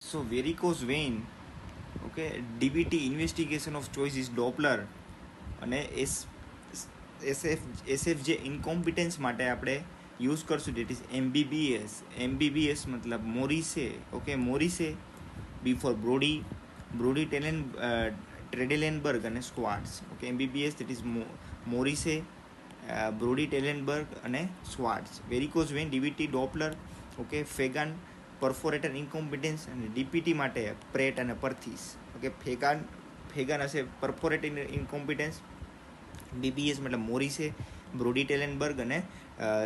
So varicose vein, okay, DVT investigation of choice is Doppler અને એસએફજે ઇન્કોમ્પિટન્સ માટે આપણે use કરશું ડેટ ઇઝ એમબીબીએસ મતલબ મોરિસે, ઓકે, મોરિસે બી ફોર બ્રોડી ટ્રેડેલેનબર્ગ અને squads, okay, MBBS that is મોરિસે, Brodie Trendelenburg અને Schwartz. Varicose vein DVT Doppler, okay, Fegan perforator incompetence અને DPT માટે પ્રેટ અને પરથીસ, ઓકે, ફેગાન હશે પરફોરેટર ઇન્કોમ્પિટન્સ, બીબીએસ મતલબ મોરિસે, બ્રોડી ટેલેનબર્ગ અને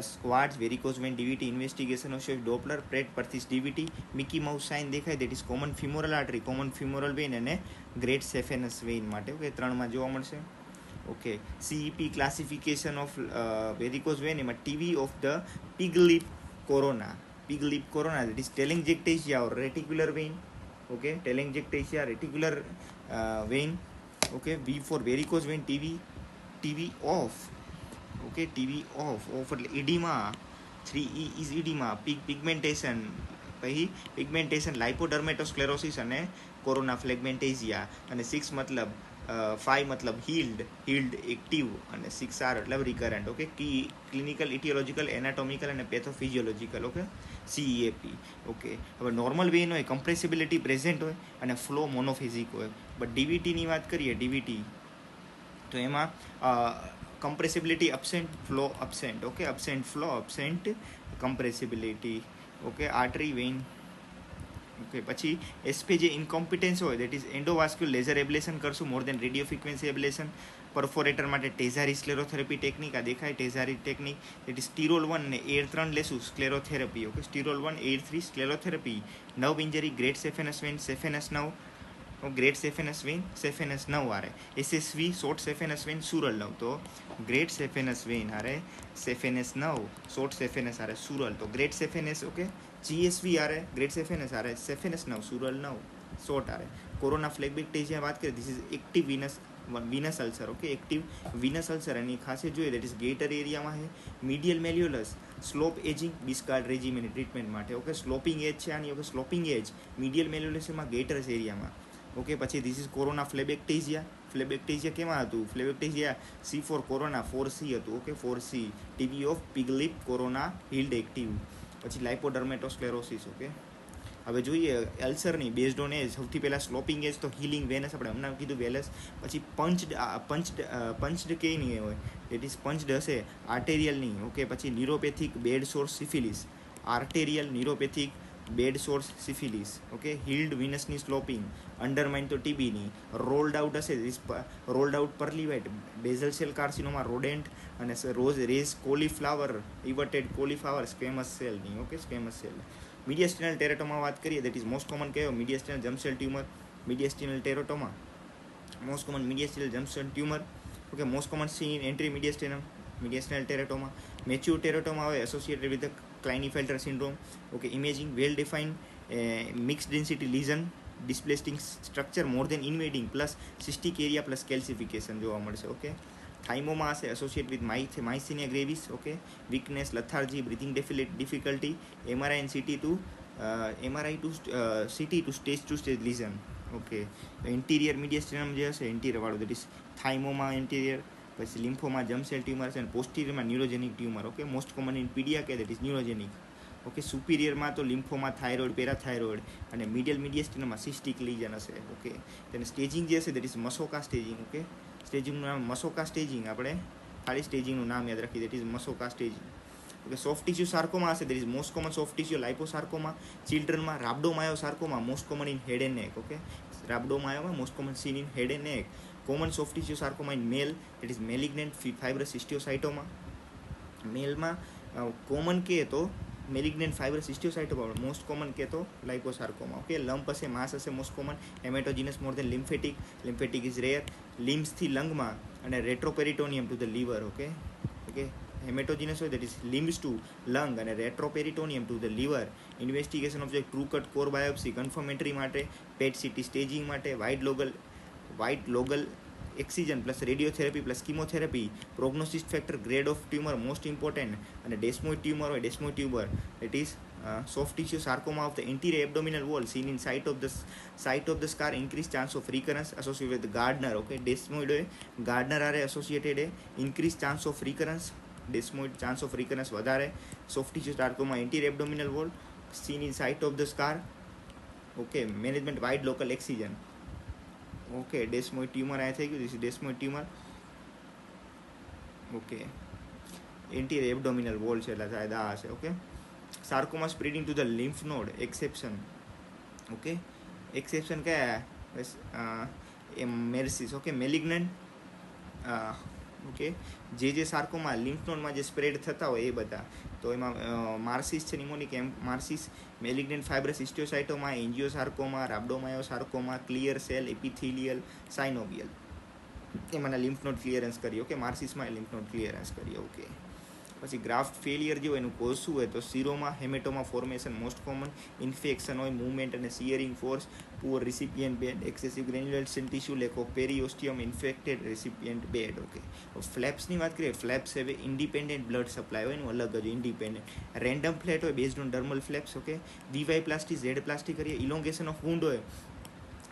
squads varicose vein DVT investigation of Doppler પ્રેટ પરથીસ ડીવીટી. મિકી માઉસ સાઇન દેખાય that is common femoral artery, common femoral vein અને ગ્રેટ સેફેનસ વેઇન માટે, ઓકે, 3માં જોવા મળશે. Okay, CEAP classification of varicose vein, એમાં TV of the pig lip corona that is telangiectasia or reticular vein, okay, telangiectasia reticular vein, okay. V four varicose vein TV of, okay, TV of એટલે ઇડીમા, 3E is ઇડીમા, pigmentation, પછી pigmentation, લાઇપોડર્મેટોસ્ક્લેરોસિસ અને corona ફ્લેગમેન્ટેઝિયા, અને 6 મતલબ 5 મતલબ હીલ્ડ active, અને 6R એટલે recurrent, okay. Clinical, ઇટિયોલોજિકલ, anatomical અને પેથોફિઝિયોલોજિકલ, okay, CEAP, okay. હવે નોર્મલ વેઇન હોય, કમ્પ્રેસિબિલિટી પ્રેઝન્ટ હોય અને ફ્લો મોનોફિઝિક હોય. બટ ડીવીટીની વાત કરીએ, ડીવીટી તો એમાં compressibility absent, flow absent, okay, absent flow, absent compressibility, okay. Artery vein, okay. પછી એસપીજે ઇન્કોમ્પિટન્સ હોય that is endovascular laser ablation કરશું more than radio frequency ablation. Perforator માટે ટેઝારી સ્ક્લેરોથેરાપી ટેકનિક, આ દેખાય Tessari technique, that is sterol 1 ને air 3 લેશું sclerotherapy, okay. Sterol 1 air 3 sclerotherapy. Nerve injury, great saphenous vein, saphenous nerve, great saphenous vein, saphenous nerve આરે. SSV short સેફેનસ van, સુરલ nerve, તો great saphenous van આરે saphenous nerve, short સેફેનસ આરે સુરલ, તો great સેફેનસ, okay. જીએસવી આરે great saphenous આરે saphenous nerve, sural nerve, short આરે. Corona ફ્લેગમેન્ટેઝિયા વાત કરીએ, this is active venous ulcer, okay, active venous ulcer. એની ખાસિયત જોઈએ દેટ ઇઝ ગેટર એરિયામાં છે. Medial malleolus, slope edging, discard regime એની ટ્રીટમેન્ટ માટે, ઓકે. સ્લોપિંગ એજ છે આની, ઓકે, સ્લોપિંગ એજ મીડિયલ મેલ્યુલસમાં ગેટર્સ એરિયામાં, ઓકે. પછી ધીસ ઇઝ કોરોના ફ્લેબેક્ટેઝિયા કેમાં હતું? ફ્લેબેક્ટેઝિયા C4 કોરોના 4C હતું, okay, 4C. TB of pig lip corona healed active. પછી લાઇપોડર્મેટોસ્ક્લેરોસિસ, ઓકે. હવે જોઈએ અલ્સરની બેઝડ ઓન એજ. સૌથી પહેલાં સ્લોપિંગ એજ તો હીલિંગ વેનસ, આપણે હમણાં કીધું વેલસ. પછી પંચ્ડ કે નહીં હોય, દેટ ઇઝ પંચ્ડ હશે આર્ટેરિયલની, ઓકે. પછી neuropathic bed sores syphilis, arterial neuropathic bed sores syphilis, okay. Healed વિનસની સ્લોપિંગ, અંડરમાઇન તો ટીબીની. રોલ્ડ આઉટ હશે, rolled out pearly white, basal cell carcinoma, rodent અને raised cauliflower, everted cauliflower, squamous સેલની, okay, સ્ક્વેમસ cell. મીડિયસ્ટિનલ ટેરેટોમા વાત કરીએ, દેટ ઇઝ મોસ્ટ કોમન કયો? મીડિયસ્ટિનલ jump tumour, મીડિયસ્ટિનલ ટેરેટોમા, most common મીડિયસ્ટિનલ jump tumour, okay. Most common C in entry મીડિયસ્ટિનલ ટેરેટોમા. Mature ટેરેટોમા હોય associated with ક્લાઇનીફેલ્ટર syndrome, okay. Imaging well defined mix density legion, ડિસ્પ્લેસ્ટિંગ structure more then ઇન્વેડિંગ plus cystic area plus કેલ્સિફિકેશન જોવા મળશે, okay. થાઇમોમાં હશે associate with માઇસિનિયા ગ્રેવિસ, okay. Weakness, લથાર્જી, breathing difficulty. MRI two city two stage legion, okay. Interior મીડિયસ્ટિનમ જે હશે interior વાળું, that is થાઇમોમાં interior. પછી લિમ્ફોમાં jump cell tumour છે અને પોસ્ટિરિયરમાં neurogenic tumour, okay. Most common in pedia કે દેટ ઇઝ ન્યુરોજેનિક, ઓકે. સુપિરિયરમાં તો લિમ્ફોમાં થાઇરોઇડ, પેરાથાઇરોઇડ અને મીડિયસ્ટિનમમાં સિસ્ટિક લીઝન હશે, ઓકે. તેને સ્ટેજિંગ જે હશે that is Masaoka staging, okay. સ્ટેજિંગનું નામ મસોકા સ્ટેજિંગ, આપણે ખાલી સ્ટેજિંગનું નામ યાદ રાખીએ, that is Masaoka staging, okay. Soft tissue sarcoma હશે, that is most common soft tissue liposarcoma. ચિલ્ડ્રનમાં rhabdomyosarcoma, most common in head and neck, okay. રાબ્ડોમાયોમાં most common seen in head and neck. Common soft tissue sarcoma in male, that is malignant fibrous histiocytoma. મેલમાં common કે તો malignant fibrous histiocytoma, most common કે તો liposarcoma, okay. Lump હશે, mass હશે, most common haematogenous more than lymphatic is rare. લિમ્સથી લંગમાં અને retroperitoneum to the liver, okay, okay. Haematogenous હોય that is limbs to lung અને retroperitoneum to the liver. Investigation of crew cut core biopsy confirmatory માટે, PET CT staging માટે, wide local excision plus radiotherapy plus chemotherapy. Prognosis factor, grade of tumour most important. અને desmoid tumour હોય, desmoid tumour it is soft tissue sarcoma of the anterior abdominal wall seen in site of the scar, increased chance of recurrence associated with Gardner. Okay, desmoid Gardner are associated increased chance of recurrence, desmoid chance of recurrence વધારે. soft tissue sarcoma anterior abdominal wall seen in site of the scar. Okay, management wide local excision. Okay, desmoid tumor આ થઈ ગયું, this is desmoid tumor. Okay, anterior abdominal wall છે એટલે શાયદ આ હશે. Okay, sarcoma spreading to the lymph node, exception. Okay, exception क्या है? મેર્સિસ. ઓકે, મેલિગ્નન્ટ. ઓકે, જે સાર્કોમા લિમ્ફ નોડમાં જે સ્પ્રેડ થતા હોય એ બધા, તો એમાં માર્સિસ છે, નિમોનિક માર્સિસ, malignant fibrous histiocytoma, angiosarcoma, rhabdomyosarcoma, clear cell, epithelial, synovial, એમાંના લિમ્ફ નોડ ક્લિયરન્સ કરીએ. ઓકે, માર્સિસમાં લિમ્ફ નોડ ક્લિયરન્સ કરીએ. ઓકે, પછી ગ્રાફ્ટ ફેલિયર જે હોય એનું કોઝ શું હોય? તો સિરોમાં haematoma formation most common, infection હોય, મૂવમેન્ટ અને shearing force, poor recipient bed, excessive granulation tissue, lack of periosteum, infected recipient bed. Okay, ફ્લેપ્સની વાત કરીએ, ફ્લેપ્સ હવે ઇન્ડિપેન્ડન્ટ બ્લડ સપ્લાય હોય એનું અલગ જ ઇન્ડિપેન્ડન્ટ. રેન્ડમ ફ્લેટ હોય based on dermal flaps. Okay, V Y plasty, Z plasty કરીએ. ઇલોંગેશન ઓફ વુન્ડ હોય,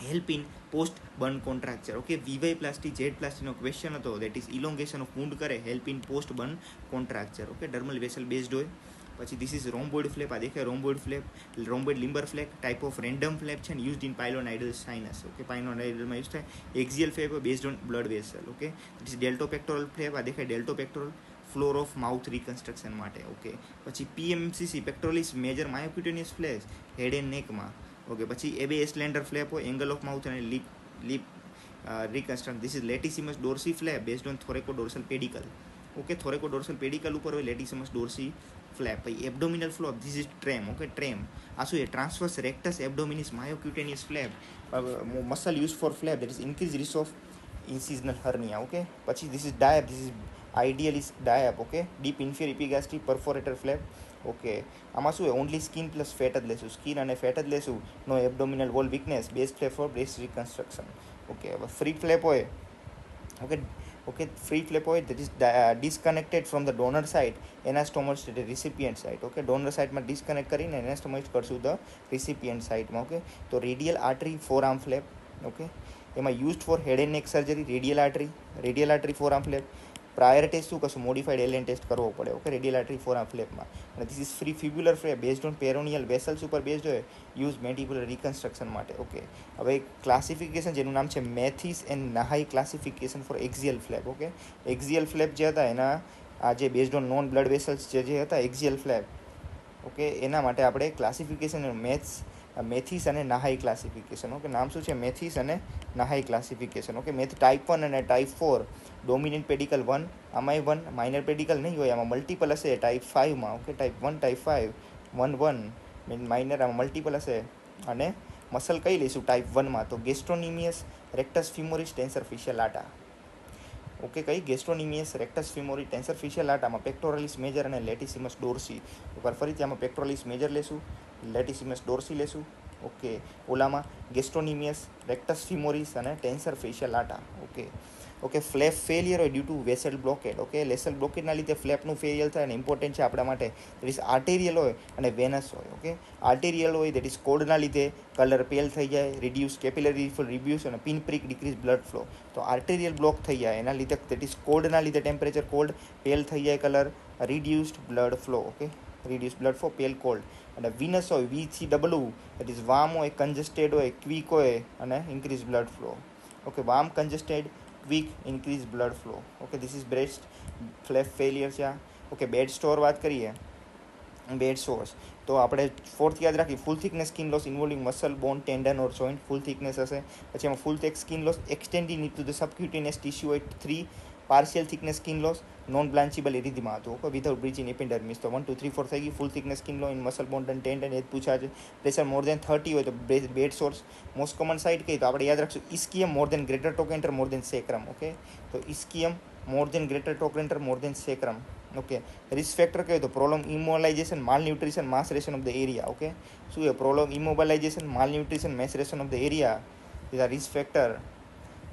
help in post burn contracture. Okay, V Y plasty, Z પ્લાસ્ટીનો ક્વેશ્ચન હતો, that is elongation of wound કરે, help in post burn contracture. Okay, dermal vessel based હોય. પછી this is rhomboid flap. આ દેખાય rhomboid flap, rhomboid Limberg flap, type of random flap છે, used in પાઇલોનાઇડલ sinus. Okay, પાઇલોનાઇડલમાં use થાય. Axial flap based on blood vessel. Okay, this is deltopectoral flap. આ દેખાય deltopectoral, floor of mouth reconstruction માટે. Okay, પછી PMCC pectoralis major myocutaneous flap head and નેકમાં. Okay, પછી Abbe Estlander flap હોય, angle of mouth અને lip reconstruct. This is latissimus dorsi flap based on thoracodorsal pedicle. Okay, thoracodorsal pedicle ઉપર હોય latissimus dorsi flap. પછી abdominal flap, this is TRAM. Okay, tram આ શું છે? Transverse rectus abdominis myocutaneous flap, muscle use for flap, that is increase risk of incisional hernia. Okay, પછી this is DIEP, this is ideal is DIEP. Okay, deep inferior epigastric perforator flap. Okay, આમાં શું હોય? Only skin plus fat જ લેશું, skin અને fat જ લેશું. No abdominal wall weakness, based flap for breast reconstruction. Okay, હવે free flap હોય. ઓકે, ફ્રી ફ્લેપ હોય, that is disconnected from the donor site, anastomose to the recipient site. Okay, donor સાઇટમાં disconnect કરીને anastomose કરશું the recipient સાઇટમાં. Okay, તો radial artery for arm flap. Okay, એમાં used for head and neck surgery, radial artery for arm flap. Prior test શું કરશું? Modified alien test કરવો પડે. Okay, radial artery for arm ફ્લેપમાં. અને this is free fibular flap based on peroneal vessels ઉપર based હોય, use mandibular reconstruction માટે. Okay, હવે ક્લાસિફિકેશન જેનું નામ છે Mathes and Nahai classification for axial flap. Okay, axial flap જે હતા એના આ જે based on known blood vessels જે હતા એક્ઝિયલ ફ્લેપ. ઓકે, એના માટે આપણે ક્લાસિફિકેશન મેથિસ અને નાહાઈ ક્લાસિફિકેશન. ઓકે, નામ શું છે? મેથિસ અને Nahai classification. Okay, Mathes type 1 અને ટાઈપ 4, ડોમિનેન્ટ પેડિકલ 1, આમાંય 1, માઇનર પેડિકલ નહીં હોય, આમાં મલ્ટિપલ હશે ટાઈપ 5માં. ઓકે, ટાઈપ 1, ટાઈપ 5, 1 1 માઇનર, આમાં મલ્ટિપલ હશે. અને મસલ કઈ લઈશું ટાઈપ 1માં? તો ગેસ્ટ્રોનિમિયસ રેક્ટસ ફિમોરિસ ટેન્સર ફિશિયલ આટા. ઓકે, કઈ? ગેસ્ટ્રોનિમિયસ રેક્ટસ ફિમોરી ટેન્સર ફિશિયલ આટામાં પેક્ટોરલિસ મેજર અને લેટિસિમસ ડોર્સી. એકવાર ફરીથી આમાં પેક્ટોરલિસ મેજર લેશું, લેટિસિમસ ડોર્સી લેશું. ઓકે, ઓલામાં ગેસ્ટ્રોનિમિયસ રેક્ટસ ફિમોરિસ અને ટેન્સર ફેશિયલ આટા. ઓકે, ફ્લેપ ફેલિયર હોય ડ્યુ ટુ વેસલ બ્લોકેડ. ઓકે, લેસલ બ્લોકેડના લીધે ફ્લેપનું ફેલિયર થાય અને ઇમ્પોર્ટન્ટ છે આપણા માટે. દેટ ઇઝ આર્ટેરિયલ હોય અને વેનસ હોય. ઓકે, આર્ટેરિયલ હોય દેટ ઇઝ કોડના લીધે કલર પેલ થઈ જાય, રિડ્યુસ કેપિલરી રિડ્યુસ અને pin prick decrease blood flow. તો આર્ટેરિયલ બ્લોક થઈ જાય એના લીધે, દેટ ઇઝ કોડના લીધે ટેમ્પરેચર કોલ્ડ, પેલ થઈ જાય colour, reduced blood flow. Okay, reduce blood flow, pale cold. અને વિનસ હોય VCW, દેટ ઇઝ વાર્મ હોય, કન્જસ્ટેડ હોય, ક્વિક હોય અને increase blood flow. Okay, warm, congested, quick, increase blood flow. Okay, this is breast flap failure છે. Okay, bed sore વાત કરીએ, bed sore તો આપણે ફોર્થ યાદ રાખીએ, full thickness skin loss involving muscle, bone, tendon or joint. Full thickness હશે. પછી એમાં full thick skin loss extending to the subcutaneous tissue હોય. 3 partial thickness skin loss, non blanchable erythema હતું. Okay, without breaching epidermis. તો 1 2 3 4 થઈ ગઈ. Full thickness skin loss in muscle, bone, tendon એ જ પૂછા છે. પ્રેશર મોર દેન 30 હોય તો bed sore. Most common site કઈ? તો આપણે યાદ રાખશું ઇસ્કિયમ more than greater trochanter more than sacrum. Okay, તો ischium more than greater trochanter more than sacrum. Okay, risk factor કહેવાય તો prolong immobilization, malnutrition, maceration of the area. Okay, શું છે? Prolong immobilization, malnutrition, maceration of the area is આ risk factor.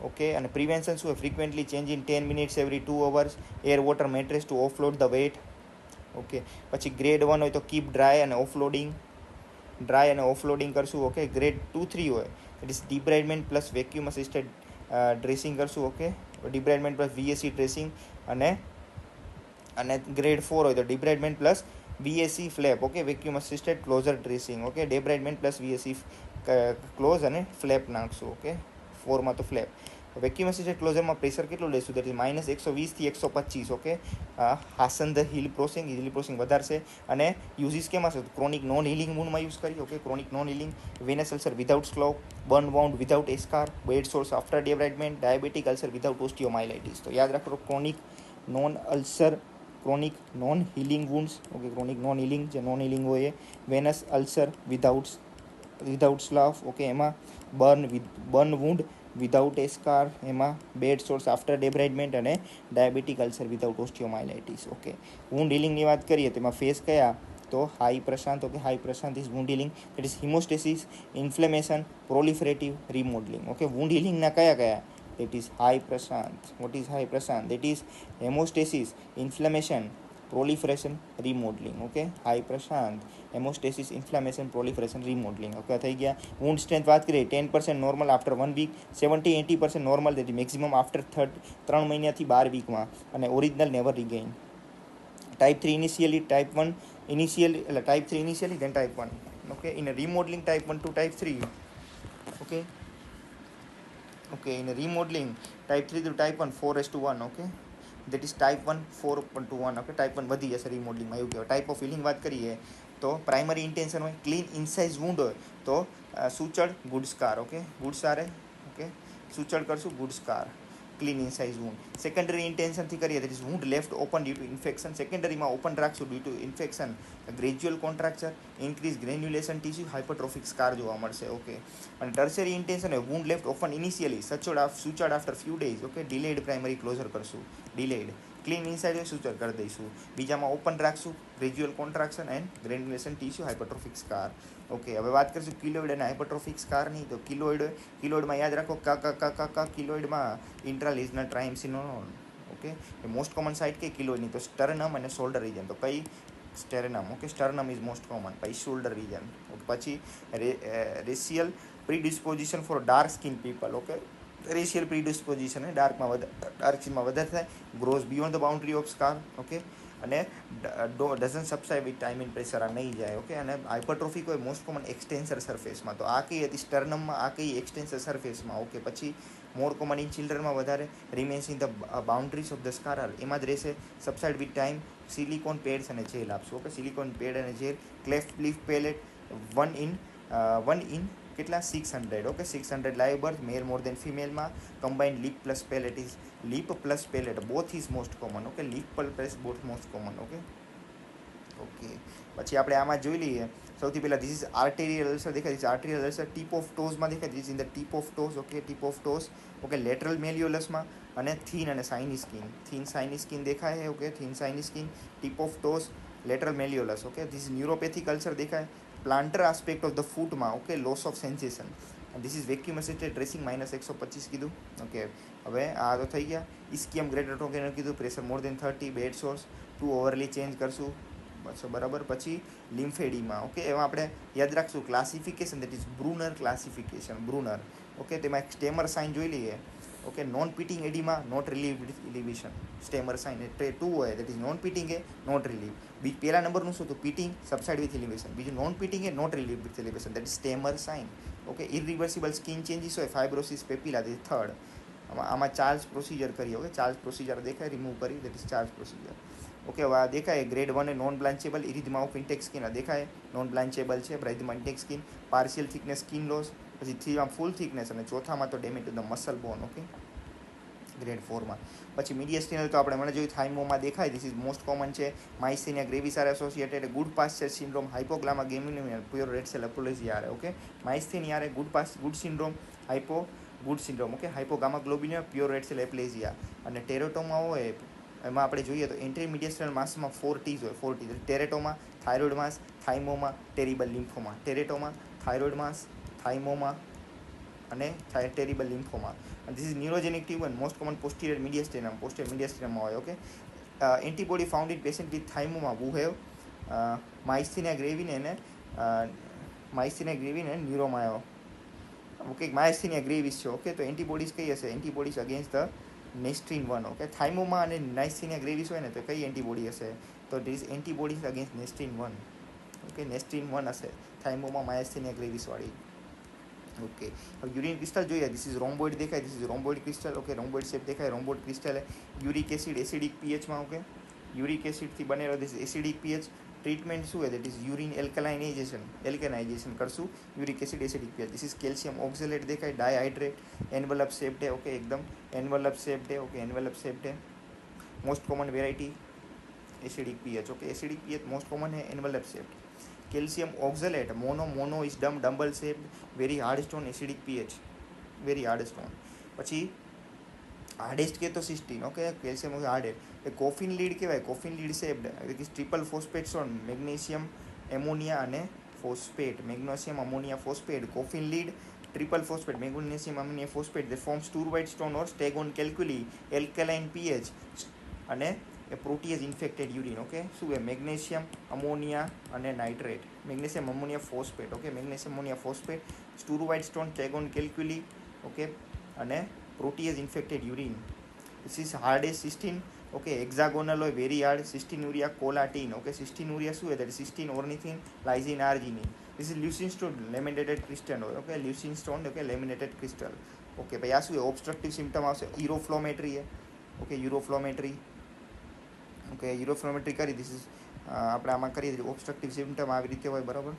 Okay, અને prevention શું હોય? Frequently change in 10 minutes every 2 hours, air water mattress to offload the weight. Okay. પછી grade 1 હોય તો keep dry અને offloading કરશું. Okay. Grade 2-3 હોય it is debridement plus vacuum assisted dressing કરશું. Okay. Debridement plus VAC dressing અને grade 4 હોય તો debridement plus VAC flap. Okay. Vacuum assisted closure dressing. Okay. Debridement plus VAC close અને flap નાખશું. Okay. 4માં તો flap. Vacuum assisted ક્લોઝરમાં pressure કેટલું લેશું? દેટ ઇઝ -120 થી 125. Okay. Hasten the heal processing વધારશે. અને યુઝિસ કેમાં છે? ક્રોનિક નોન હિલિંગ વૂન્ડમાં યુઝ કરીએ. Okay. Chronic non healing, venous ulcer without slough, burn wound without eschar, bed sore after debridement, diabetic ulcer without osteomyelitis. તો યાદ રાખો chronic non healing wounds. Okay. Chronic non healing જે non healing હોય એ venous ulcer without slough. Okay. એમાં burn wound without eschar, એમાં bed sore after debridement અને diabetic ulcer without osteomyelitis. Okay. Wound હિલિંગની વાત કરીએ તેમાં ફેસ કયા? તો hi Prashant. Okay. Hi Prashant is wound healing. That is haemostasis, inflammation, proliferative, remodelling. Okay. Wound હિલિંગના કયા? That is hi Prashant. What is hi Prashant? That is haemostasis, inflammation, proliferation, remodelling. Okay. Hi Prashant, haemostasis, inflammation, proliferation, remodelling. Okay. થઈ ગયા. Wound strength વાત કરીએ 10% normal after 1 week, 70-80% normal that maximum after 3 મહિનાથી 12 વીકમાં, અને original never regain. Type 3 initially, type 1 initially, એટલે type 3 initially then type 1. Okay. In remodelling type 1 to type 3. Okay. Okay. In remodelling type 3 to type 1 4:1. Okay. That is type 1 4:1. Okay. Type 1 વધી જશે રીમોડલિંગમાં, એવું કહેવાય. Type of healing વાત કરીએ તો primary intention હોય, clean incised wound હોય તો sutured, good scar. Okay. Good સ્કારે. ઓકે. સૂચડ કરશું, good scar, clean incised wound. Secondary ઇન્ટેન્શનથી કરીએ that is wound left open due to infection. સેકન્ડરીમાં ઓપન રાખશું due to infection, gradual contracture, increase granulation tissue, hypertrophic scar જોવા મળશે. Okay. અને tertiary intention હોય wound left open initially, sutured after few days. Okay. Delayed primary closure કરશું, delayed. Clean incised હોય suture કરી દઈશું. બીજામાં ઓપન રાખશું, gradual contraction and granulation tissue, hypertrophic scar. Okay. હવે વાત કરીશું કિલોઇડ અને હાઇપરટ્રોફિક સ્કારની. તો કિલોઇડમાં યાદ રાખો કિલોઇડમાં ઇન્ટ્રાલિઝનલ ટ્રાઇમસિનોન. ઓકે. એ મોસ્ટ કોમન સાઇટ કઈ કિલોઇડની? તો સ્ટર્નમ અને શોલ્ડર રિજન. તો કઈ? Sternum. Okay. Sternum is most common. પછી શોલ્ડર રિજન. પછી racial predisposition for dark skin people. Okay. Racial predisposition dark સ્કિનમાં વધારે થાય, grows beyond the boundary of scar. Okay. અને doesn't subside with time in pressure, આ નહીં જાય. Okay. અને હાઇપરટ્રોફિક હોય મોસ્ટ કોમન એક્સટેન્સર સરફેસમાં. તો આ કઈ હતી? સ્ટર્નમમાં. આ કઈ? એક્સટેન્સર સરફેસમાં. ઓકે. પછી મોર કોમન ઇન ચિલ્ડ્રનમાં વધારે, remains in the boundaries of the scar, એમાં જ રહેશે. Subside with time, silicone pads અને જેલ આપશું. ઓકે. સિલિકોન પેડ અને gel. Cleft lip palate 1 in કેટલા? 600. Okay. 600 live birth, male more than ફિમેલમાં. Combined lip plus palate is both is most common. Okay. Lip plus both most common. Okay. Okay. પછી આપણે આમાં જોઈ લઈએ. સૌથી પહેલાં ધીસ ઇઝ આર્ટેરિયલ અલ્સર દેખાય છે. આર્ટેરિયલ અલ્સર ટીપ ઓફ ટોઝમાં દેખાય. This in the tip of toes. Okay. Tip of toes. Okay. Lateral મેલ્યુલસમાં અને થીન અને shiny skin. Thin shiny skin દેખાય છે. Okay. Thin shiny skin, tip of toes, lateral malleolus. Okay. This neuropathic ulcer દેખાય. Plantar aspect of the ફૂટમાં. Okay. Loss of sensation. This is vacuum assisted dressing -125 કીધું. Okay. હવે આ તો થઈ ગયા. ઇસ્કિયમ ગ્રેટર ટોકેનર કીધું. Pressure more than 30, bed sore 2 hourly change કરશું. બરાબર. પછી લિમ્ફેડીમાં. ઓકે. એમાં આપણે યાદ રાખશું classification, that is Brunner classification. Brunner. Okay. તેમાં એક સ્ટેમર સાઇન જોઈ લઈએ. Okay. Non pitting oedema not relieve with elevation. Stemmer sign 2 હોય દેટ ઇઝ નોન પીટિંગ એ નોટ રિલીવ. પહેલા નંબરનું શું હતું? Pitting, subside with elevation. બીજું નોન પીટિંગ એ not relieve with ઇલિવેશન, that is Stemmer sign. Okay. Irreversible skin changes હોય, fibrosis papilla, that third. આમાં ચાર્જ પ્રોસિજર કરીએ. ઓકે. ચાર્જ પ્રોસિજર દેખાય, રિમૂવ કરી, that is charge procedure. Okay. હવે આ દેખાય grade 1 a non blanchable, erythema of intact skin. આ દેખાય નોન બ્લાન્ચેબલ છે. Erythema intact skin, partial thickness skin loss. પછી 3માં ફૂલ થિકનેસ અને ચોથામાં તો damage to the muscle bone. Okay. Grade 4માં. પછી મીડિયસ્ટિનલ તો આપણે મને જોયું થાઇમોમાં દેખાય. ધીસ ઇઝ મોસ્ટ કોમન છે. Myasthenia gravis are associated, Goodpasture syndrome, hypogammaglobulinemia, pure red cell aplasia are. Okay. Myasthenia Good syndrome, Good syndrome. Okay. Hypogammaglobulinemia, pure red cell aplasia. અને teratoma હોય એમાં આપણે જોઈએ તો ઇન્ટરમીડિયેસ્ટલ માસમાં 4 T's હોય. 4 T's teratoma, thyroid mass, thymoma, terrible lymphoma. Teratoma, thyroid mass, thymoma અને terrible lymphoma. અને this is neurogenic tube and most common posterior mediastinum. Posterior મીડિયસ્ટેનમમાં હોય. Okay. Antibody found in patient with thymoma who have myasthenia gravis and myasthenia gravis and neuromyo. Okay, myasthenia gravis છે. Okay, તો antibodies કઈ હશે? Antibodies against the nestrin 1. Okay, thymoma અને myasthenia ગ્રેવિસ હોય ને તો કઈ એન્ટીબોડી હશે? તો this antibodies against nestrin 1. Okay, nestrin 1 હશે થાઇમોમા માયસ્થીનિયા ગ્રેવિસવાળી. ઓકે, હવે યુરિન ક્રિસ્ટલ જોઈએ. ધીસ ઇઝ રોમ્બોઇડ દેખાય. This is rhomboid crystal. Okay, rhomboid shape દેખાય. Rhomboid crystal uric acid acidic પીએચમાં. ઓકે, યુરિક એસિડથી બનેલો ધીસ એસિડિક પીએચ. ટ્રીટમેન્ટ શું હોય? દેટ ઇઝ યુરિન એલ્કેનાઇઝેશન કરશું uric acid acidic pH. This is calcium oxalate દેખાય. Dihydrate envelope shape ડે. Okay, એકદમ એન્વલપ શેપ ડે. ઓકે, એન્વલપ શેપ ડે. Most common variety acidic pH. Okay, acidic pH most common है envelope shaped. Calcium oxalate mono is double shaped very hard stone acidic pH very hard stone. પછી hardest કે તો cystine. Okay, calcium hardest. એ coffin lid કહેવાય. Coffin lid shaped એટલે કે triple phosphate stone magnesium ammonia અને phosphate. Magnesium ammonia phosphate coffin lid triple phosphate magnesium ammonia phosphate. They forms struvite stone or staghorn calculi alkaline pH અને a Proteus infected urine. Okay, શું છે? Magnesium ammonia અને nitrate. Magnesium ammonia phosphate. Okay, magnesium ammonia phosphate struvite stone staghorn calculi. Okay, અને Proteus infected urine. This is hardest cystine. Okay, hexagonal હોય very hard. Cystinuria કોલાટીન. Okay, cystinuria શું હોય? Cysteine ornithine lysine arginine. This is leucine stone laminated crystal હોય. Okay, leucine stone. Okay, laminated crystal. Okay, ભાઈ આ શું છે? Obstructive symptom આવશે. યુરોફ્લોમેટ્રી છે. ઓકે, યુરોફ્લોમેટ્રી. ઓકે, યુરોફ્લોમેટ્રી કરી. ધીસ ઇઝ આપણે આમાં કરીએ છીએ ઓબ્સ્ટ્રક્ટિવ સિમ્ટમ આવી રીતે હોય. બરાબર,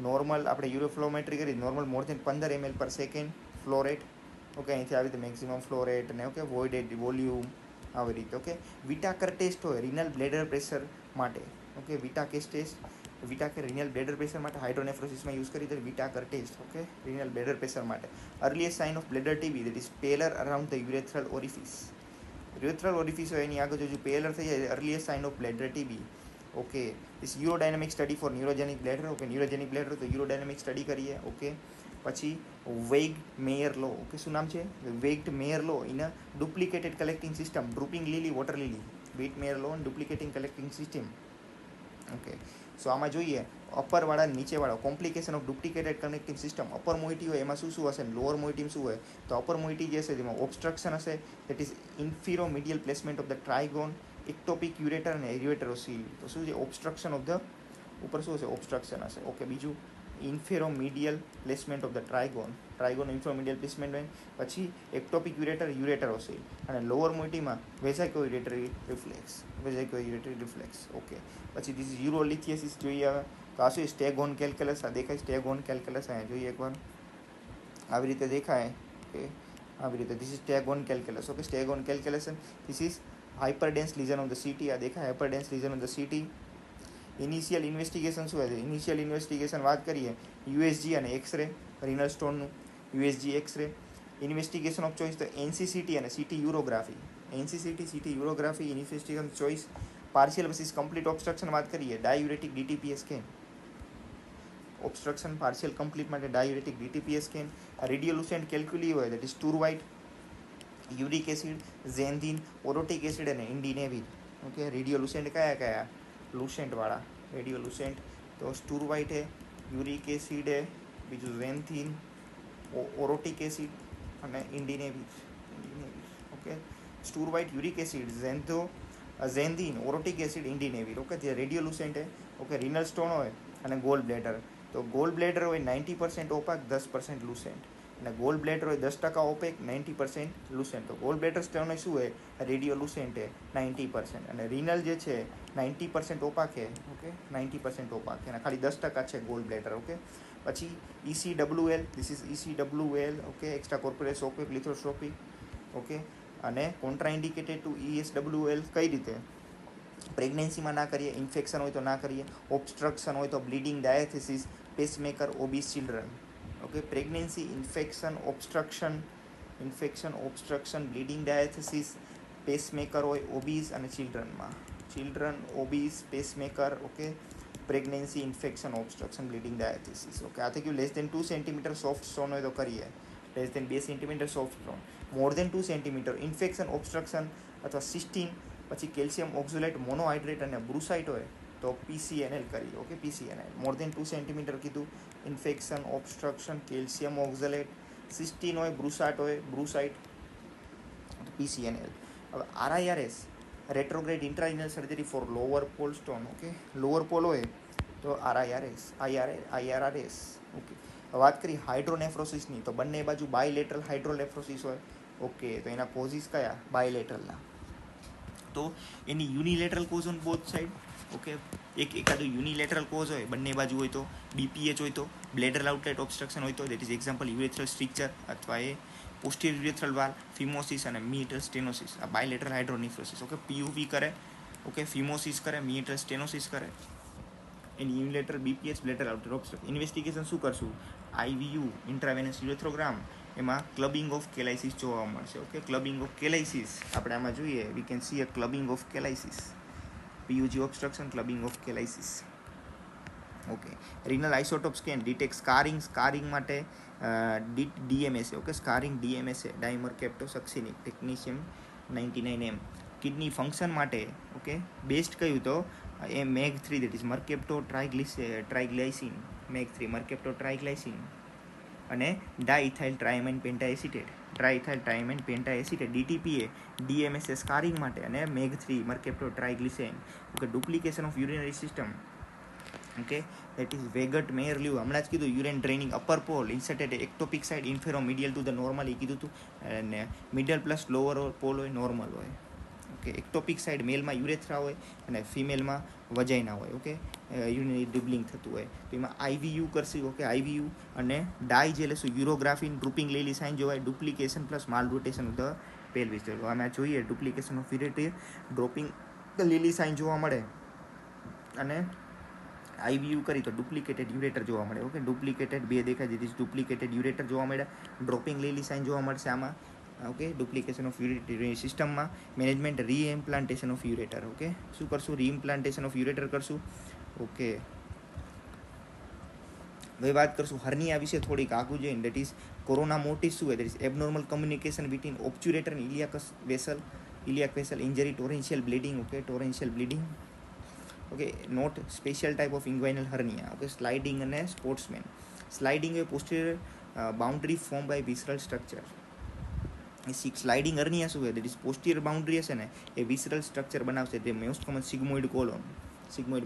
નોર્મલ આપણે યુરોફ્લોમેટ્રી કરી. Normal more than 15 ml per second flow rate. Okay, અહીંથી આવી રીતે મેક્સિમમ ફ્લો રેટ અને ઓકે વોઇડેડ વોલ્યુમ આવી રીતે. ઓકે, વિટાકર ટેસ્ટ હોય રિનલ બ્લેડર પ્રેશર માટે. Okay, Whitaker's test. Whitaker renal bladder pressure માટે હાઇડ્રોનેફ્રોસિસમાં યુઝ કરી તો Whitaker test. Okay, renal bladder pressure માટે. Earliest sign of bladder TB that is pallor around the urethral orifice. Urethral orifice હોય એની આગળ જો પેલર થઈ જાય earliest sign of bladder TB. Okay, is urodynamic study for neurogenic bladder. Okay, neurogenic bladder તો urodynamic study કરીએ. Okay, પછી વેઇગ્ડ mayor લો. Okay, શું નામ છે? વેઇગ્ડ mayor law in a ડુપ્લિકેટેડ collecting system ડ્રુપિંગ lily water lily. વેઇગ્ડ mayor લો અને duplicating collecting system. Okay, સો આમાં જોઈએ અપરવાળા નીચેવાળા complication of ડુપ્લિકેટેડ connecting system. Upper મોઇટી હોય એમાં શું શું હશે? લોઅર મોઇટી શું હોય? તો અપર મોઇટી જે હશે તેમાં ઓબ્સ્ટ્રક્શન હશે. That is infero medial placement of the trigone ectopic ureter અને યુરેટરોસીલ. તો શું છે? ઓબ્સ્ટ્રક્શન ઓફ ધ ઉપર શું હશે? ઓબ્સ્ટ્રક્શન હશે. ઓકે, બીજું ઇન્ફેરોમીડિયલ પ્લેસમેન્ટ ઓફ ધ ટ્રાયગોન ઇન્ફેરોમીડિયલ પ્લેસમેન્ટ હોય. પછી એક્ટોપિક યુરેટરોસીલ અને લોઅર મોઇટીમાં વેઝાઇકોયુરેટરી રિફ્લેક્સ. ઓકે, પછી ધીસ યુરોલિથિયસિસ જોઈએ. હવે તો આ શું? સ્ટેગોન કેલ્ક્યુલસ. આ દેખાય સ્ટેગોન કેલ્ક્યુલસ. અહીંયા જોઈએ એકવાર આવી રીતે દેખાય. ઓકે, આવી રીતે this is staghorn calculus. Okay, staghorn calculation. This is hyperdense lesion of the CT. આ દેખાય hyperdense lesion of the CT. Initial investigation શું છે? ઇનિશિયલ ઇન્વેસ્ટિગેશન વાત કરીએ યુએસજી અને એક્સરે રિનલ સ્ટોનનું. USG X ray. Investigation of choice તો NCCT અને CT urography. NCCT CT urography investigation choice. Partial versus complete obstruction વાત કરીએ diuretic DTPA scan. Obstruction partial complete માટે ડાયુરેટિક ડીટીપીએસ સ્કેન. રેડિયોલુસેન્ટ કેલ્ક્યુલી હોય that is struvite uric acid xanthine orotic acid અને indinavir. Okay, રેડિયોલુસેન્ટ કયા લુસેન્ટવાળા? રેડિયોલુસેન્ટ તો સ્ટુરવાઇટ હે, uric acid હે, બીજું ઝેન્થિન, ઓરોટિક એસિડ અને indinavir. Okay, struvite, uric acid, xanthine, orotic acid, indinavir. Okay, જે રેડિયોલુસેન્ટ હે. ઓકે, રિનલ સ્ટોન હોય અને ગોલ બ્લેડર. તો ગોલ બ્લેડર હોય 90% ઓપાક 10% લુસેન્ટ અને ગોલ બ્લેડર હોય 10% ઓપેક 90% લુસેન્ટ. તો ગોલ બ્લેડર સ્ટોન શું હોય? રેડિયો લુસેન્ટ હે 90% અને રિનલ જે છે 90% ઓપાક છે. ઓકે, 90% ઓપાક છે અને ખાલી 10% છે ગોલ બ્લેડર. ઓકે, પછી ECWL. This is ECWL. Okay, extracorporeal shock lithoscopy. Okay, અને કોન્ટ્રાઇન્ડિકેટેડ ટુ ESWL કઈ રીતે? પ્રેગ્નન્સીમાં ના કરીએ, ઇન્ફેક્શન હોય તો ના કરીએ, ઓબ્સ્ટ્રક્શન હોય તો bleeding, diathesis, pacemaker, obese children. Okay, pregnancy, infection, obstruction, bleeding, diathesis, pacemaker હોય ઓબીસ અને ચિલ્ડ્રનમાં. Children, obese, pacemaker. Okay, pregnancy, infection, obstruction, bleeding, diathesis. Okay, આ થઈ ગયું. Less than 2 centimetre soft stone હોય તો કરીએ. Less than 2 centimetre soft stone. More than 2 centimetre infection, obstruction અથવા સિસ્ટીન પછી કેલ્શિયમ ઓક્ઝોલેટ મોનોહાઇડ્રેટ અને બ્રુસાઇટ હોય તો PCNL કરી. Okay, PCNL more than 2 centimetre કીધું. Infection, obstruction, calcium oxalate, cystine હોય, બ્રુસાઇટ PCNL. હવે RIRS retrograde intrarenal surgery for lower pole stone. Okay, lower pole હોય તો IRRS. ઓકે, વાત કરી હાઇડ્રોનેફ્રોસિસની તો બંને બાજુ બાયલેટરલ હાઇડ્રોનેફ્રોસિસ હોય. ઓકે, તો એના કોઝિસ કયા? બાયલેટરલના. તો એની unilateral cause on both side. Okay, એકાદું યુનિલેટરલ કોઝ હોય બંને બાજુ હોય તો, BPH હોય તો, બ્લેડર આઉટલેટ ઓબ્સ્ટ્રક્શન હોય તો, દેટ ઇઝ એક્ઝામ્પલ યુરેથ્રલ સ્ટ્રિક્ચર અથવા એ પોસ્ટિયર યુરેથ્રલ વાલ, ફિમોસિસ અને મીટર સ્ટેનોસિસ. આ બાયલેટરલ હાઇડ્રોનેફ્રોસિસ. ઓકે, PUV કરે, ઓકે, ફિમોસિસ કરે, મીટર સ્ટેનોસિસ કરે, એની unilateral BPH bladder outlet obstruction. Investigation શું કરશું? IVU ઇન્ટ્રાવેનસ યુરેથ્રોગ્રામ, એમાં ક્લબિંગ ઓફ કેલાઇસિસ જોવા મળશે. ઓકે, ક્લબિંગ ઓફ કેલાઇસિસ આપણે આમાં જોઈએ. We can see a clubbing of calyces. PUG obstruction, clubbing of calyces. Okay, renal isotope scan detect scarring માટે DMSA. Okay, scarring DMSA dimercaptosuccinic technetium 99M. Kidney function માટે okay best કયું તો એ MEG3, that is મર્કેપ્ટો ટ્રાઇગ્લાઇસિન, MEG3 મર્કેપ્ટો ટ્રાઇગ્લાઇસિન અને ડાઇથાઇલ ટ્રાઇમાઇન પેન્ટાએસિટેટ DTPA DMSA સ્કારિંગ માટે અને MEG3 mercapto triglycine. Okay, duplication of urinary system. Okay, that is વેગટ Meyer law. હમણાં જ કીધું urine draining upper pole inserted ectopic side infero medial to the normal એ કીધું હતું. અને મિડલ પ્લસ લોઅર પોલ હોય નોર્મલ હોય. ઓકે, એક્ટોપિક સાઇડ મેલમાં યુરેથ્રા હોય અને ફિમેલમાં વજાઇના હોય. ઓકે, યુરિનરી ડ્રિબલિંગ થતું હોય તો એમાં IVU કરશે. ઓકે, IVU અને ડાય જે લેશું યુરોગ્રાફિન ડ્રુપિંગ લેલી સાઇન જોવાય. Duplication plus malrotation of the pelvis. અમે જોઈએ duplication of ureter drooping lily sign જોવા મળે અને IVU કરી તો ડુપ્લિકેટેડ યુરેટર જોવા મળે. ઓકે, ડુપ્લિકેટેડ બે દેખાય દીધી, ડુપ્લિકેટેડ યુરેટર જોવા મળે, ડ્રોપિંગ લીલી સાઇન જોવા મળશે આમાં. ઓકે, ડુપ્લિકેશન ઓફ યુરેટરી સિસ્ટમમાં મેનેજમેન્ટ રીઇમ્પ્લાન્ટેશન ઓફ યુરેટર. ઓકે, શું કરશું? રીઇમ્પ્લાન્ટેશન ઓફ યુરેટર કરશું. ઓકે, હવે વાત કરશું હર્નિયા વિશે થોડીક આગું જઈને. દેટ ઇઝ કોરોના મોટિસ શું હોય? That is abnormal communication between obturator and iliac vessel injury, torrential bleeding. Okay, torrential bleeding. Okay, note special type of inguinal hernia. Okay, sliding અને સ્પોર્ટ્સમેન. સ્લાઇડિંગ એ posterior boundary form by visceral structure. Sliding hernia શું છે? That is પોસ્ટિયર boundary હશે ને એ વિસરલ structure બનાવશે. તે most common sigmoid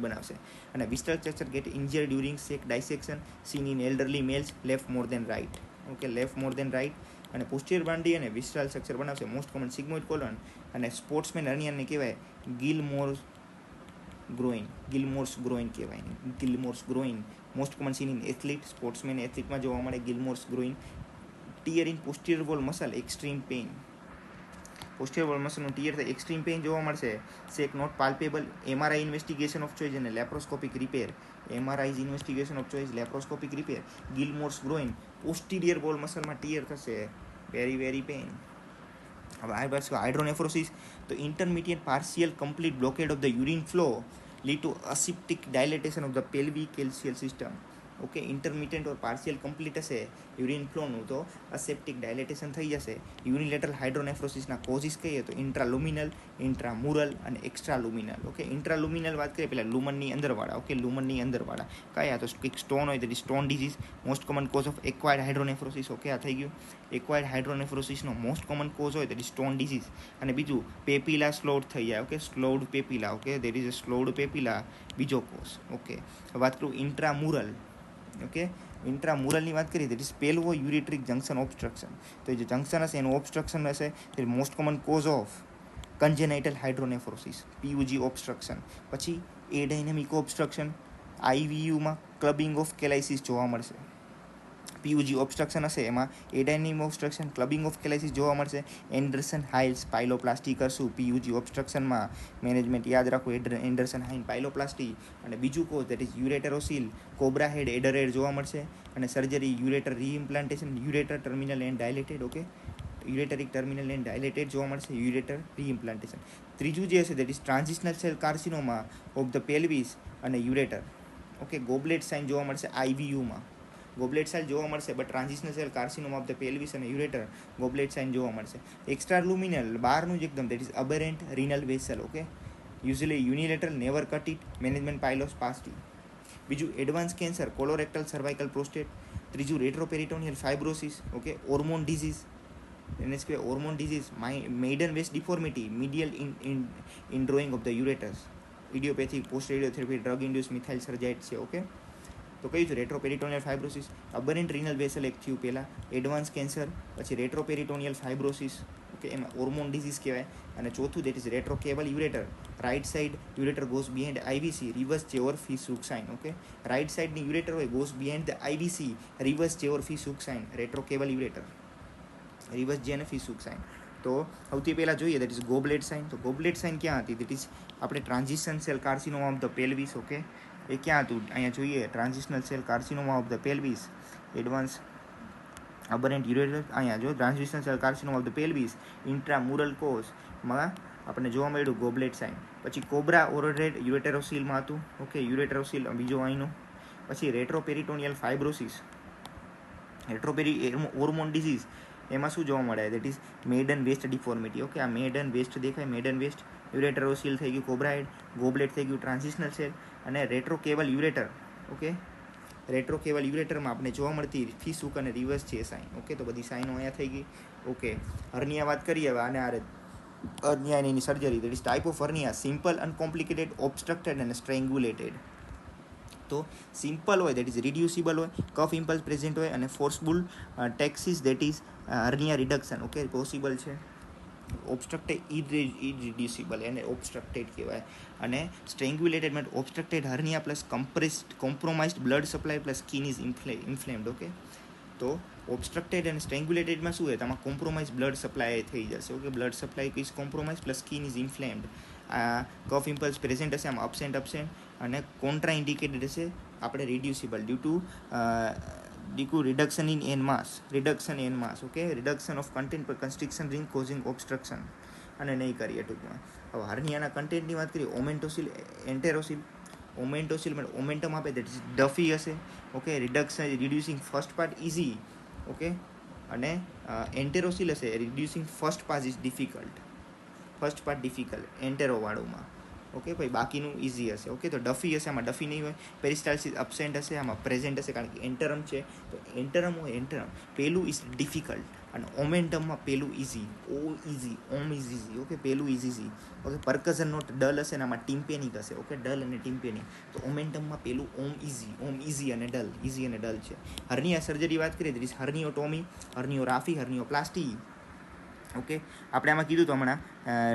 બનાવશે. અને visceral structure get injured during dissection seen in elderly males left more than right. Okay, left more than right. અને posterior boundary અને વિસરલ સ્ટ્રક્ચર બનાવશે મોસ્ટ કોમન સિગ્મોઇડ કોલોન. અને sportsman હર્નિયાને કહેવાય Gilmore's groin કહેવાય. Gilmore's groin most common seen in athlete. Sportsman એથ્લીટમાં જોવા મળે Gilmore's groin. Tear in posterior wall muscle extreme pain. Posterior wall મસલનું ટીયર થાય એક્સ્ટ્રીમ પેઇન જોવા મળશે. સેક not palpable. MRI investigation of choice અને laparoscopic repair. MRI investigation of choice, laparoscopic repair. Gilmore's groin posterior wall મસલમાં tear થશે. Very pain. હવે આ વાત હાઇડ્રોનેફ્રોસિસ તો intermediate partial complete blockade of the urine flow lead to aseptic dilatation of the pelvic calyceal system. Okay, intermediate or partial complete હશે urine ફ્લોનું તો aseptic ડાયલેટેશન થઈ જશે. યુનિલેટરલ હાઇડ્રોનેફ્રોસિસના કોઝિસ કહીએ તો ઇન્ટ્રાલુમિનલ, ઇન્ટ્રામુરલ અને એક્સ્ટ્રાલુમિનલ. ઓકે, ઇન્ટ્રાલુમિનલ વાત કરીએ પહેલાં લુમનની અંદરવાળા. ઓકે, લુમનની અંદરવાળા કયા? તો કંઈક સ્ટોન હોય તો stone disease most common cause of acquired hydronephrosis. Okay, આ થઈ ગયું. એક્વાયર્ડ હાઇડ્રોનેફ્રોસિસનો મોસ્ટ કોમન કોઝ હોય તો સ્ટોન ડિઝીઝ. અને બીજું પેપિલા સ્લોડ થઈ જાય. Okay, sloughed papilla. Okay, that is a sloughed papilla બીજો કોઝ. ઓકે, વાત કરું ઇન્ટ્રામુરલ. ઓકે, ઇન્ટ્રામુરલની વાત કરીએ તો પેલ્વો યુરેટ્રિક જંક્શન ઓબ્સ્ટ્રક્શન. તો જે જંક્શન હશે એનું ઓબ્સ્ટ્રક્શન હશે. તે most common cause of congenital hydronephrosis PUG obstruction. પછી એડાયનેમિક ઓબ્સ્ટ્રક્શન IVUમાં ક્લબિંગ ઓફ કેલાઇસિસ જોવા મળશે. PUG ઓબ્સ્ટ્રક્શન હશે એમાં adynamic obstruction, clubbing of calyces જોવા મળશે. એન્ડરસન હાઇલ્સ પાઇલોપ્લાસ્ટી કરશું PUG ઓબ્સ્ટ્રક્શનમાં. મેનેજમેન્ટ યાદ રાખો એન્ડરસન હાઇલ પાઇલોપ્લાસ્ટી. અને બીજું cause that is ureterocele cobra head adder જોવા મળશે. અને surgery ureter reimplantation, ureter terminal end dilated. Okay, ureteric terminal end dilated જોવા મળશે. Ureter reimplantation. ત્રીજું જે હશે that is transitional cell carcinoma of the pelvis અને યુરેટર. ઓકે, ગોબલેટ સાઇન જોવા મળશે IVUમાં. ગોબલેટ સાઇન જોવા મળશે, but transitional cell carcinoma of the pelvis અને યુરેટર ગોબલેટ સાઇન જોવા મળશે. એક્સ્ટ્રા લુમિનલ બહારનું જ એકદમ, that is aberrant renal vessel. Okay, usually unilateral, never cut it, management pyeloplasty. બીજું advance cancer, colorectal, cervical, prostate. ત્રીજું retroperitoneal fibrosis. Okay, hormone disease, એને કહેવાય hormone disease, maiden waist deformity, medial in drawing of the ureters, idiopathic, post radiotherapy, drug induce methysergide છે. Okay, તો કયું છે retroperitoneal fibrosis, aberrant renal vessel એક થયું પહેલાં, એડવાન્સ કેન્સર, પછી રેટ્રોપેરિટોનિયલ ફાઇબ્રોસિસ. ઓકે, એમાં હોર્મોન ડિઝીઝ કહેવાય. અને ચોથું that is retrocaval ureter, right side ureter goes behind IVC, reverse J or fishhook sign. Okay, right સાઇડની યુરેટર હોય goes behind the IVC, reverse J or fishhook sign, retrocaval ureter, reverse J અને fee સુક sign. તો સૌથી પહેલાં જોઈએ that is ગોબલેટ sign. તો ગોબલેટ sign ક્યાં હતી? દેટ ઇઝ આપણે transition cell carcinoma of the pelvis. Okay, એ ક્યાં હતું? અહીંયા જોઈએ, transitional cell carcinoma of the pelvis, advance aberrant ureter. અહીંયા જો transitional cell carcinoma of the pelvis, intramural કોઝમાં આપણને જોવા મળ્યું ગોબલેટ સાઇન. પછી કોબ્રા ઓરોરેડ યુરેટેરોસીલમાં હતું. ઓકે, યુરેટેરોસીલ બીજો અહીંનું. પછી રેટ્રોપેરિટોનિયલ ફાઇબ્રોસિસ, હોર્મોન ડિઝીઝ, એમાં શું જોવા મળે? That is maiden waist deformity. Okay, આ મેડન વેસ્ટ દેખાય, મેડન વેસ્ટ. યુરેટરોસીલ થઈ ગયું કોબ્રાઇડ, ગોબલેટ થઈ ગયું ટ્રાન્ઝિશનલ સેલ, અને રેટ્રોકેબલ યુરેટર. ઓકે, રેટ્રોકેબલ યુરેટરમાં આપણે જોવા મળતી ફીસુક અને રિવર્સ છે સાઇન. ઓકે, તો બધી સાઇનો અહીંયા થઈ ગઈ. ઓકે, હર્નિયા વાત કરીએ હવે. આને આરે હર્નિયા એની surgery, that is type of hernia, simple, uncomplicated, obstructed અને સ્ટ્રેંગ્યુલેટેડ. તો સિમ્પલ હોય દેટ ઇઝ રિડ્યુસિબલ હોય, કફ ઇમ્પલ્સ પ્રેઝન્ટ હોય, અને forceful taxis that is hernia reduction. Okay, possible છે. ઓબ્સ્ટ્રક્ટેડ ઇરિડ્યુસિબલ, એને ઓબ્સ્ટ્રક્ટેડ કહેવાય. અને strangulated met obstructed hernia plus compromised blood supply plus skin is inflamed. Okay, તો ઓબ્સ્ટ્રક્ટેડ અને સ્ટ્રેંગ્યુલેટેડમાં શું હોય? તમારે કોમ્પ્રોમાઇઝ બ્લડ સપ્લાય થઈ જશે. Okay, blood supply is compromise plus skin is inflamed. Cough impulse present હશે, આમ અબસેન્ટ, અને કોન્ટ્રા ઇન્ડિકેટેડ હશે આપણે reducible due to reduction in an mass. Okay, reduction of content પર કન્સ્ટ્રિક્શન રિંગ કોઝિંગ ઓબ્સ્ટ્રક્શન. અને નહીં કરીએ ટૂંકમાં. હવે હર્નિયાના કન્ટેન્ટની વાત કરીએ, ઓમેન્ટોસિલ, એન્ટેરોસિલ. ઓમેન્ટોસિલ એટલે ઓમેન્ટમ આપે, દેટ ઇઝ ડફી હશે. Okay, reducing first part easy. Okay, અને એન્ટેરોસિલ હશે, reducing first part is difficult એન્ટેરોવાળુંમાં. ઓકે, ભાઈ બાકીનું ઇઝી હશે. ઓકે, તો ડફી હશે, આમાં ડફી નહીં હોય. પેરિસ્ટાલ્સિસ અબસેન્ટ હશે, આમાં પ્રેઝન્ટ હશે, કારણ કે એન્ટરમ છે. તો એન્ટરમ હોય, એન્ટરમ પેલું ઇઝ ડિફિકલ્ટ, અને ઓમેન્ટમમાં પેલું ઇઝી. ઓમ ઇઝ ઇઝી. ઓકે, પેલું is easy. Okay, percussion not dull હશે, ને આમાં ટિમ્પેનિક હશે. ઓકે, ડલ અને ટિમ્પેનિક. તો ઓમેન્ટમમાં પેલું ઓમ ઇઝી અને ડલ છે. હર્નિયા સર્જરી વાત કરીએ, ધીસ હર્નિયોટોમી, હર્નિયોગ્રાફી, હર્નિયોપ્લાસ્ટી. ઓકે, આપણે આમાં કીધું તો હમણાં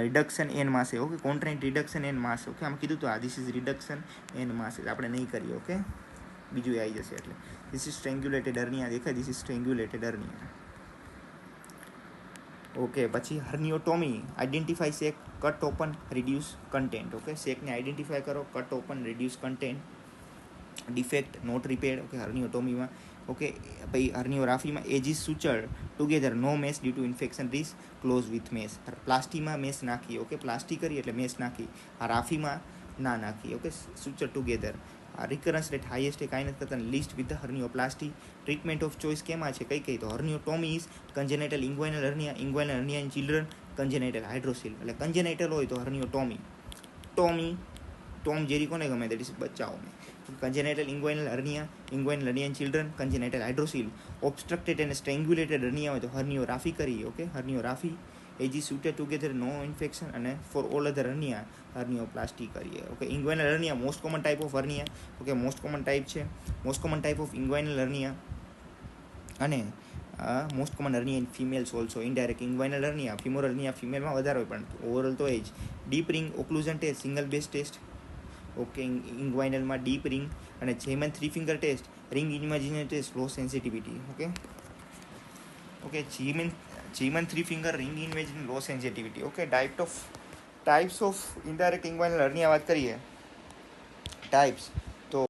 રિડક્શન એન માસે. Okay, કોન્ટ્રાઇન્ટ reduction N mass. Okay, આમાં કીધું તો ધીસ ઇઝ રિડક્શન એન માસ, આપણે નહીં કરીએ. ઓકે, બીજું આવી જશે. એટલે ધીસ ઇઝ સ્ટ્રેંગ્યુલેટેડ હર્નિયા દેખાય, this is strangulated hernia. Okay, પછી herniotomy, identify sac, cut open, reduce content. Okay, સેકને આઈડેન્ટિફાઈ કરો, cut open, reduce content. Defect not repaired. Okay, હર્નિયોટોમીમાં. ઓકે, પછી હર્નિયોગ્રાફીમાં edges suture together, no mesh due to infection risk, close with mesh. પ્લાસ્ટીમાં mesh નાખી. Okay, પ્લાસ્ટી કરી એટલે મેસ નાખી. આ રાફીમાં ના નાખી. Okay, suture together. Recurrence rate highest એ કાંઈ નથી કરતા, least with hernioplasty. Treatment of choice કેમાં છે? કઈ તો herniotomy is congenital inguinal hernia in children, congenital hydrocele. એટલે કન્જેનાઇટલ હોય તો હર્નિયોટોમી. ટોમ જેરી કોને ગમે? દેટ ઇઝ બચ્ચાઓને. Congenital inguinal hernia in children, congenital hydrocele. Obstructed અને સ્ટ્રેંગ્યુલેટેડ હર્નિયા હોય તો હર્નિયોગ્રાફી કરી. Okay, herniorrhaphy. Edges sutured together, no infection, અને for all other hernia hernioplasty કરીએ. Okay, inguinal hernia most common type of hernia. Okay, most common type of inguinal hernia. અને most common hernia in females also. Indirect inguinal hernia, femoral hernia ફિમેલમાં વધારે હોય, પણ overall તો એ જ. Deep ring occlusion test, single base test. Okay, ઇન્ગ્વાઇનલમાં deep ring અને Zieman 3 finger test, ring imaginary test, low sensitivity. Okay, Zieman 3 finger, ring imaginary, low sensitivity. Okay, types of indirect inguinal હર્નિયા વાત કરીએ. Types